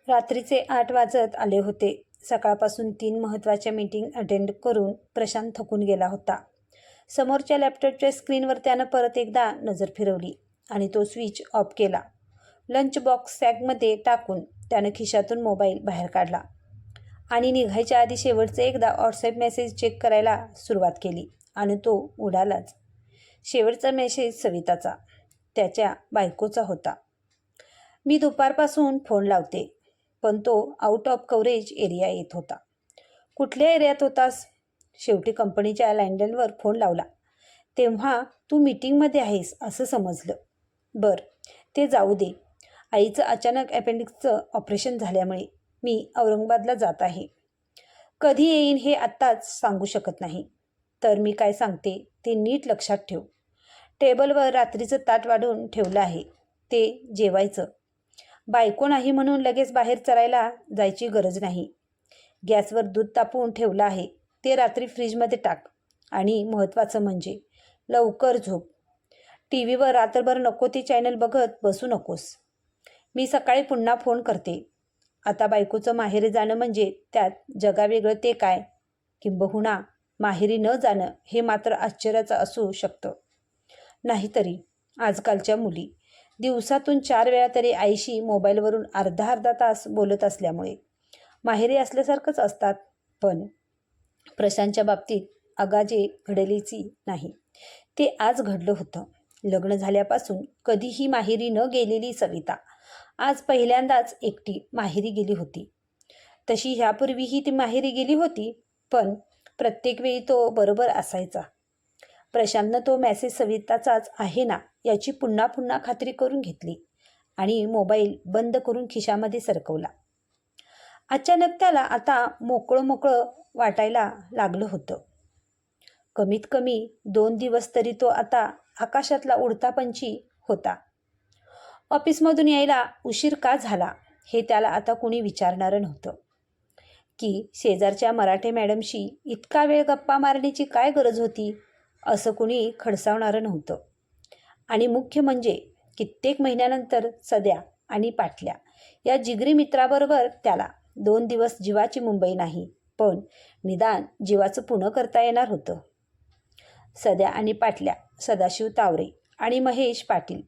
रात्रीचे 8 वाजत आले होते. सकाळपासून 3 महत्त्वाच्या मीटिंग अटेंड करून प्रशांत थकून गेला होता. समोरच्या लॅपटॉपच्या स्क्रीनवर त्यानं परत एकदा नजर फिरवली आणि तो स्विच ऑफ केला. लंच बॉक्स सॅकमध्ये टाकून त्यानं खिशातून मोबाईल बाहेर काढला आणि निघायच्या आधी शेवटचे एकदा व्हॉट्सॲप मेसेज चेक करायला सुरुवात केली आणि तो उडालाच. शेवटचा मेसेज सविताचा, त्याच्या बायकोचा होता. मी दुपारपासून फोन लावते, पण तो आउट ऑफ कव्हरेज एरिया येत होता. कुठल्या एरियात होतास? शेवटी कंपनीच्या लँडलाईनवर फोन लावला तेव्हा तू मीटिंगमध्ये आहेस असं समजलं. बरं, ते जाऊ दे. आईचं अचानक अपेंडिक्सचं ऑपरेशन झाल्यामुळे मी औरंगाबादला जात आहे. कधी येईन हे आत्ताच सांगू शकत नाही. तर मी काय सांगते ते नीट लक्षात ठेव. टेबलवर रात्रीचं ताट वाढून ठेवलं आहे, ते जेवायचं. बायको नाही म्हणून लगेच बाहेर चरायला जायची गरज नाही. गॅसवर दूध तापवून ठेवलं आहे, ते रात्री फ्रीजमध्ये टाक. आणि महत्त्वाचं म्हणजे लवकर झोप. टी व्हीवर रात्रभर नको ते चॅनल बघत बसू नकोस. मी सकाळी पुन्हा फोन करते. आता बायकोचं माहेरी जाणं म्हणजे त्यात जगावेगळं ते काय, किंबहुना माहेरी न जाणं हे मात्र आश्चर्याचं असू शकतं. नाहीतरी आजकालच्या मुली दिवसातून 4 वेळा तरी आईशी मोबाईलवरून अर्धा तास बोलत असल्यामुळे माहेरी असल्यासारखंच असतात. पण प्रशांतच्या बाबतीत अगाजे घडलीची नाही. ते आज घडलं होतं. लग्न झाल्यापासून कधीही माहेरी न गेलेली सविता आज पहिल्यांदाच एकटी माहेरी गेली होती. तशी ह्यापूर्वीही ती माहेरी गेली होती, पण प्रत्येक वेळी तो बरोबर असायचा. प्रशांतनं तो मेसेज सविताचाच आहे ना याची पुन्हा पुन्हा खात्री करून घेतली आणि मोबाईल बंद करून खिशामध्ये सरकवला. अचानक त्याला आता मोकळं वाटायला लागलं होतं. कमीत कमी 2 दिवस तरी तो आता आकाशातला उडता पंछी होता. ऑफिसमधून यायला उशीर का झाला हे त्याला आता कुणी विचारणारं नव्हतं, की शेजारच्या मराठे मॅडमशी इतका वेळ गप्पा मारण्याची काय गरज होती असं कुणी खडसावणारं नव्हतं. आणि मुख्य म्हणजे कित्येक महिन्यानंतर सध्या आणि पाटल्या या जिगरी मित्राबरोबर त्याला 2 दिवस जीवाची मुंबई नाही, पण निदान जीवाचं पुणं करता येणार होतं. सध्या आणि पाटल्या, सदाशिव तावरे आणि महेश पाटील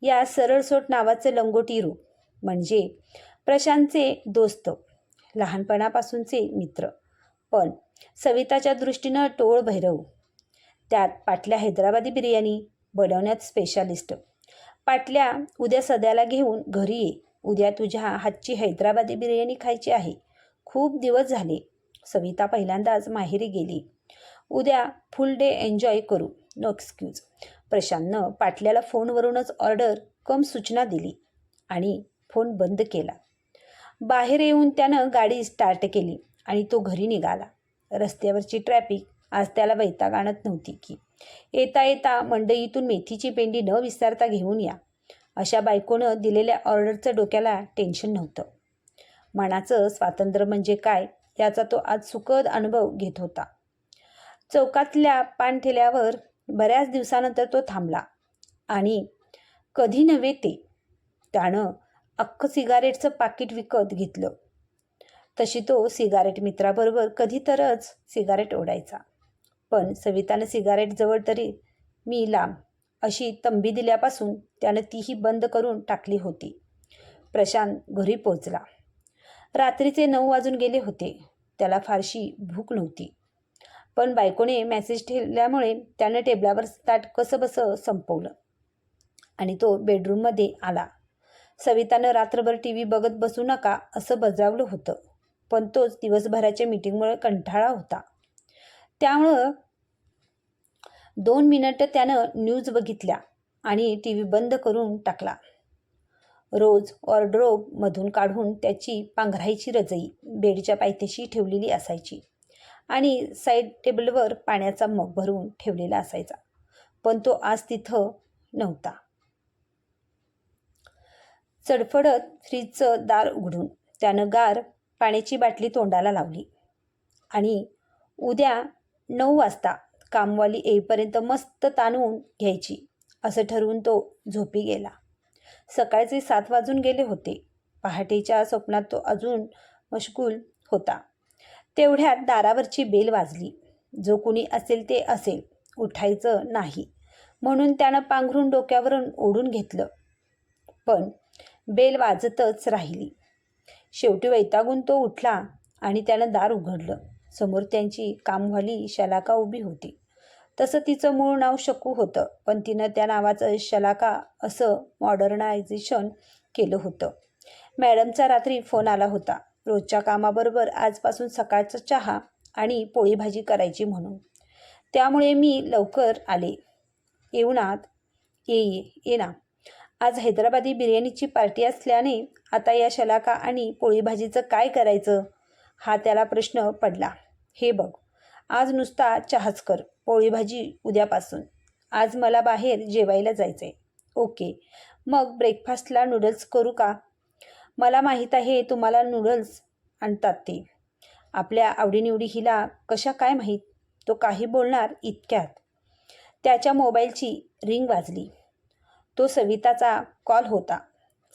या सरळसोट नावाचं लंगोटी रूप म्हणजे प्रशांतचे दोस्त, लहानपणापासूनचे मित्र, पण सविताच्या दृष्टीनं टोळ भैरव. त्यात पाटल्या हैदराबादी बिर्याणी बनवण्यात स्पेशालिस्ट. पाटल्या, उद्या सध्याला घेऊन घरी ये. उद्या तुझ्या हातची हैदराबादी बिर्याणी खायची आहे. खूप दिवस झाले. सविता पहिल्यांदाच माहेरी गेली. उद्या फुल डे एन्जॉय करू, नो एक्सक्यूज. प्रशांतनं पाटल्याला फोनवरूनच ऑर्डर कम सूचना दिली आणि फोन बंद केला. बाहेर येऊन त्यानं गाडी स्टार्ट केली आणि तो घरी निघाला. रस्त्यावरची ट्रॅफिक आज त्याला वैताग आणत नव्हती की येता येता मंडईतून मेथीची पेंडी न विसरता घेऊन या, अशा बायकोनं दिलेल्या ऑर्डरचं डोक्याला टेन्शन नव्हतं. मनाचं स्वातंत्र्य म्हणजे काय याचा तो आज सुखद अनुभव घेत होता. चौकातल्या पानठेल्यावर बऱ्याच दिवसानंतर तो थांबला आणि कधी नव्हे ते त्यानं अख्खं सिगारेटचं पाकिट विकत घेतलं. तशी तो सिगारेट मित्राबरोबर कधीतरच सिगारेट ओढायचा, पण सवितानं सिगारेट जवळ तरी मी लांब अशी तंबी दिल्यापासून त्यानं तीही बंद करून टाकली होती. प्रशांत घरी पोचला. रात्रीचे 9 वाजून गेले होते. त्याला फारशी भूक नव्हती, पण बायकोने मेसेज ठेवल्यामुळे त्यानं टेबलावर ताट कसंबसं संपवलं आणि तो बेडरूममध्ये आला. सवितानं रात्रभर टी व्ही बघत बसू नका असं बजावलं होतं, पण तोच दिवसभराच्या मीटिंगमुळे कंटाळा होता. त्यामुळं 2 मिनिटं त्यानं न्यूज बघितल्या आणि टी व्ही बंद करून टाकला. रोज वॉर्डरोबमधून काढून त्याची पांघरायची रजई बेडच्या पायथ्याशी ठेवलेली असायची आणि साईड टेबलवर पाण्याचा मग भरून ठेवलेला असायचा, पण तो आज तिथं नव्हता. चडफडत फ्रीजचं दार उघडून त्यानं गार पाण्याची बाटली तोंडाला लावली आणि उद्या 9 वाजता कामवाली येईपर्यंत मस्त ताणवून घ्यायची असं ठरवून तो झोपी गेला. सकाळचे 7 वाजून गेले होते. पहाटेच्या स्वप्नात तो अजून मशगूल होता. तेवढ्यात दारावरची बेल वाजली. जो कुणी असेल ते असेल, उठायचं नाही म्हणून त्यानं पांघरून डोक्यावरून ओढून घेतलं. पण बेल वाजतच राहिली. शेवटी वैतागून तो उठला आणि त्यानं दार उघडलं. समोर त्यांची कामवाली शलाका उभी होती. तसं तिचं मूळ नाव शकू होतं, पण तिनं त्या नावाचं शलाका असं मॉडर्नायझेशन केलं होतं. मॅडमचा रात्री फोन आला होता. रोजच्या कामाबरोबर आजपासून सकाळचा चहा आणि पोळी भाजी करायची म्हणून. त्यामुळे मी लवकर आले. येऊ ना आत? ये ना. आज हैदराबादी बिर्याणीची पार्टी असल्याने आता या शलाका आणि पोळी भाजीचं काय करायचं हा त्याला प्रश्न पडला. हे बघ, आज नुसता चहाच कर, पोळी भाजी उद्यापासून. आज मला बाहेर जेवायला जायचंय. ओके, मग ब्रेकफास्टला नूडल्स करू का? मला माहीत आहे तुम्हाला नूडल्स आणतात ते. आपल्या आवडीनिवडी हिला कशा काय माहीत? तो काही बोलणार इतक्यात त्याच्या मोबाईलची रिंग वाजली. तो सविताचा कॉल होता.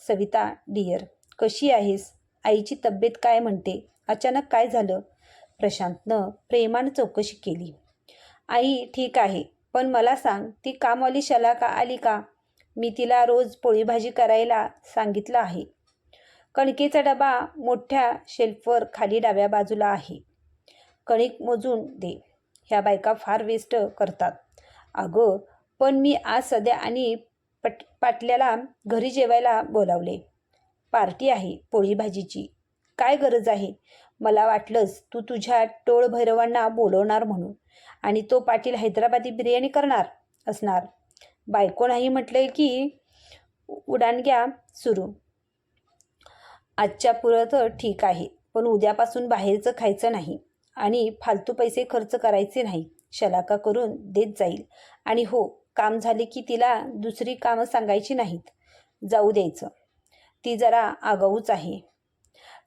सविता डिअर, कशी आहेस? आईची तब्येत काय म्हणते? अचानक काय झालं? प्रशांतनं प्रेमानं चौकशी केली. आई ठीक आहे, पण मला सांग, ती कामवाली शलाका आली का? मी तिला रोज पोळी भाजी करायला सांगितलं आहे. कणकेचा डबा मोठ्या शेल्फवर खाली डाव्या बाजूला आहे. कणिक मोजून दे. ह्या बायका फार वेस्ट करतात. अगं, पण मी आज सध्या आणि पाटल्याला घरी जेवायला बोलावले. पार्टी आहे पोळी भाजीची. काय गरज आहे? मला वाटलंच तू तुझ्या टोळ भैरवांना बोलवणार म्हणून, आणि तो पाटील हैदराबादी बिर्याणी करणार असणार. बायको नाही म्हटलंय की उडाणग्या सुरू. आजच्या पुरत ठीक आहे, पण उद्यापासून बाहेरचं खायचं नाही आणि फालतू पैसे खर्च करायचे नाही. शलाका करून देत जाईल. आणि हो, काम झाले की तिला दुसरी कामं सांगायची नाहीत. जाऊ द्यायचं. ती जरा आगाऊच आहे.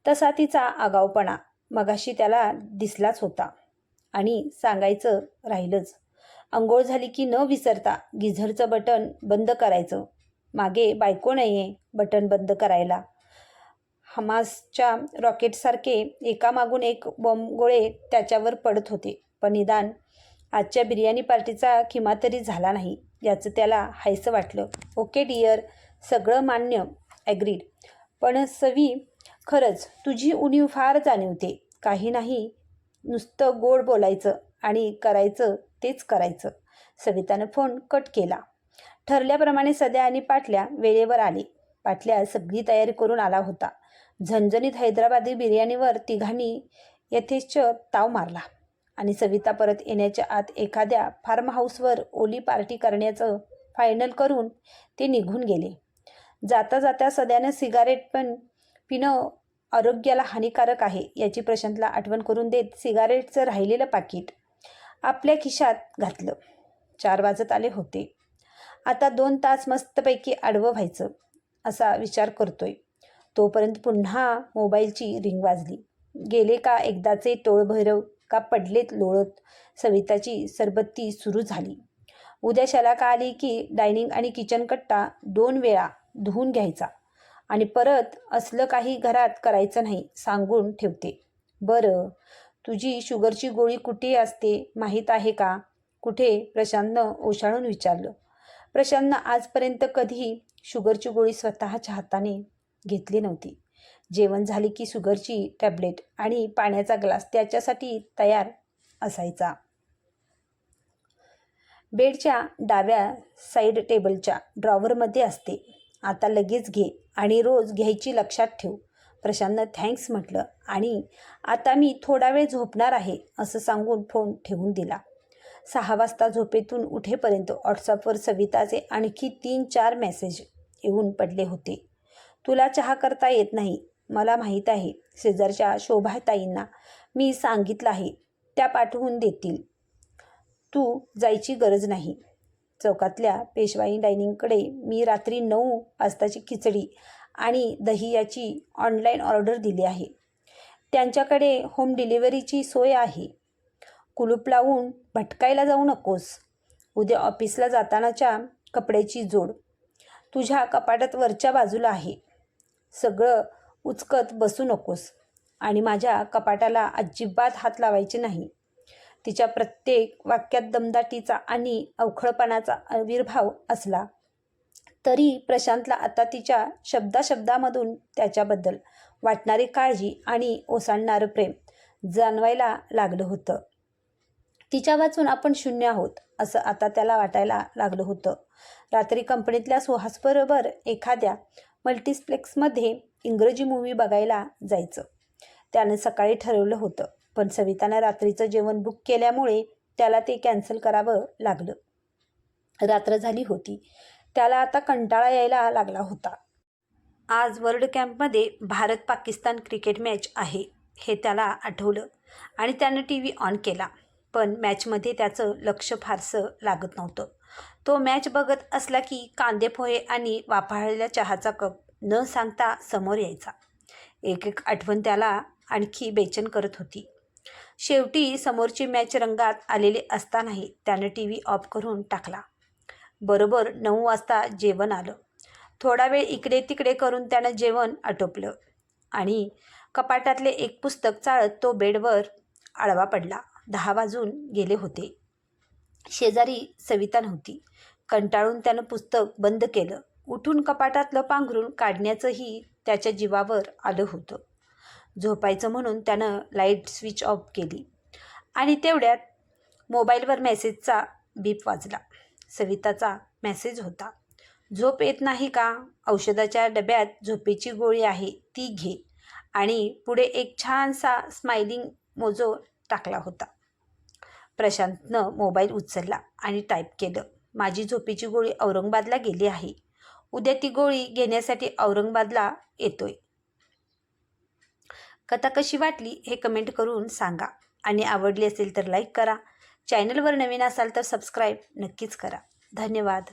तसा तिचा आगाऊपणा मगाशी त्याला दिसलाच होता. आणि सांगायचं राहिलंच. अंघोळ झाली की न विसरता गिझरचं बटन बंद करायचं. मागे बायको नाही आहे बटन बंद करायला. हमासच्या रॉकेटसारखे एकामागून एक बॉम्बगोळे त्याच्यावर पडत होते. पण निदान आजच्या बिर्याणी पार्टीचा किमा तरी झाला नाही याचं त्याला हायसं वाटलं. ओके डिअर, सगळं मान्य, ॲग्रीड. पण सवी, खरंच तुझी उणीव फार जाणवते. काही नाही, नुसतं गोड बोलायचं आणि करायचं तेच करायचं. सवितानं फोन कट केला. ठरल्याप्रमाणे सध्या आणि पाटल्या वेळेवर आले. पाटल्या सगळी तयारी करून आला होता. झणझणीत हैदराबादी बिर्याणीवर तिघांनी यथेच्छ ताव मारला आणि सविता परत येण्याच्या आत एखाद्या फार्म हाऊसवर ओली पार्टी करण्याचं फायनल करून ते निघून गेले. जाता जाता सध्यानं सिगारेट पण पिणं आरोग्याला हानिकारक आहे याची प्रशांतला आठवण करून देत सिगारेटचं राहिलेलं पाकिट आपल्या खिशात घातलं. 4 वाजत आले होते. आता 2 तास मस्तपैकी आडवं व्हायचं असा विचार करतोय. तोपर्यंत पुन्हा मोबाईलची रिंग वाजली. गेले का एकदाचे टोळभैरव का पडलेत लोळत. सविताची सरबत्ती सुरू झाली. उद्या शलाका आली की डायनिंग आणि किचन कट्टा 2 वेळा धुवून घ्यायचा आणि परत असलं काही घरात करायचं नाही सांगून ठेवते. बरं, तुझी शुगरची गोळी कुठे असते माहीत आहे का? कुठे? प्रशांतनं ओशाळून विचारलं. प्रशांतनं आजपर्यंत कधीही शुगरची गोळी स्वतःच्या हाताने घेतली नव्हती. जेवण झाले की शुगरची टॅब्लेट आणि पाण्याचा ग्लास त्याच्यासाठी तयार असायचा. बेडच्या डाव्या साईड टेबलच्या ड्रॉवरमध्ये असते. आता लगेच घे आणि रोज घ्यायची लक्षात ठेव. प्रशांतनं थँक्स म्हटलं आणि आता मी थोडा वेळ झोपणार आहे असं सांगून फोन ठेवून दिला. 6 वाजता झोपेतून उठेपर्यंत व्हॉट्सअपवर सविताचे आणखी 3-4 मेसेज येऊन पडले होते. तुला चहा करता येत नाही, मला माहीत आहे. शेजारच्या शोभाताईंना मी सांगितलं आहे, त्या पाठवून देतील. तू जायची गरज नाही. चौकातल्या पेशवाई डायनिंगकडे मी रात्री 9 वाजताची खिचडी आणि दही याची ऑनलाईन ऑर्डर दिली आहे. त्यांच्याकडे होम डिलिव्हरीची सोय आहे. कुलूप लावून भटकायला जाऊ नकोस. उद्या ऑफिसला जातानाच्या कपड्याची जोड तुझ्या कपाटात वरच्या बाजूला आहे. सगळं उचकत बसू नकोस आणि माझ्या कपाटाला अजिबात हात लावायचे नाही. तिच्या प्रत्येक वाक्यात दमदाटीचा आणि अवखळपणाचा आविर्भाव असला तरी प्रशांतला आता तिच्या शब्दाशब्दामधून त्याच्याबद्दल वाटणारी काळजी आणि ओसांडणारं प्रेम जाणवायला लागलं होतं. तिच्या वाचून आपण शून्य आहोत असं आता त्याला वाटायला लागलं होतं. रात्री कंपनीतल्या सुहासबरोबर एखाद्या मल्टिप्लेक्समध्ये इंग्रजी मूव्ही बघायला जायचं त्यानं सकाळी ठरवलं होतं, पण सवितानं रात्रीचं जेवण बुक केल्यामुळे त्याला ते कॅन्सल करावं लागलं. रात्र झाली होती. त्याला आता कंटाळा यायला लागला होता. आज वर्ल्ड कॅम्पमध्ये भारत पाकिस्तान क्रिकेट मॅच आहे हे त्याला आठवलं आणि त्यानं TV ऑन केला. पण मॅचमध्ये त्याचं लक्ष फारसं लागत नव्हतं. तो मॅच बघत असला की कांदे पोहे आणि वाफाळलेल्या चहाचा कप न सांगता समोर यायचा. एक एक आठवण त्याला आणखी बेचैन करत होती. शेवटी समोरची मॅच रंगात आलेली असतानाही त्यानं TV ऑफ करून टाकला. बरोबर 9 वाजता जेवण आलं. थोडा वेळ इकडे तिकडे करून त्यानं जेवण आटोपलं आणि कपाटातले एक पुस्तक चाळत तो बेडवर आडवा पडला. 10 वाजून गेले होते. शेजारी सविता नव्हती. कंटाळून त्यानं पुस्तक बंद केलं. उठून कपाटातलं पांघरून काढण्याचंही त्याच्या जीवावर आलं होतं. झोपायचं म्हणून त्यानं लाईट स्विच ऑफ केली आणि तेवढ्यात मोबाईलवर मेसेजचा बीप वाजला. सविताचा मेसेज होता. झोप येत नाही का? औषधाच्या डब्यात झोपेची गोळी आहे, ती घे. आणि पुढे एक छानसा स्माइलिंग मोजो टाकला होता. प्रशांतनं मोबाईल उचलला आणि टाईप केलं, माझी झोपेची गोळी औरंगाबादला गेली आहे. उद्या ती गोळी घेण्यासाठी औरंगाबादला येतोय. कथा कशी वाटली हे कमेंट करून सांगा आणि आवडली असेल तर लाईक करा. चॅनलवर नवीन असाल तर सबस्क्राईब नक्कीच करा. धन्यवाद.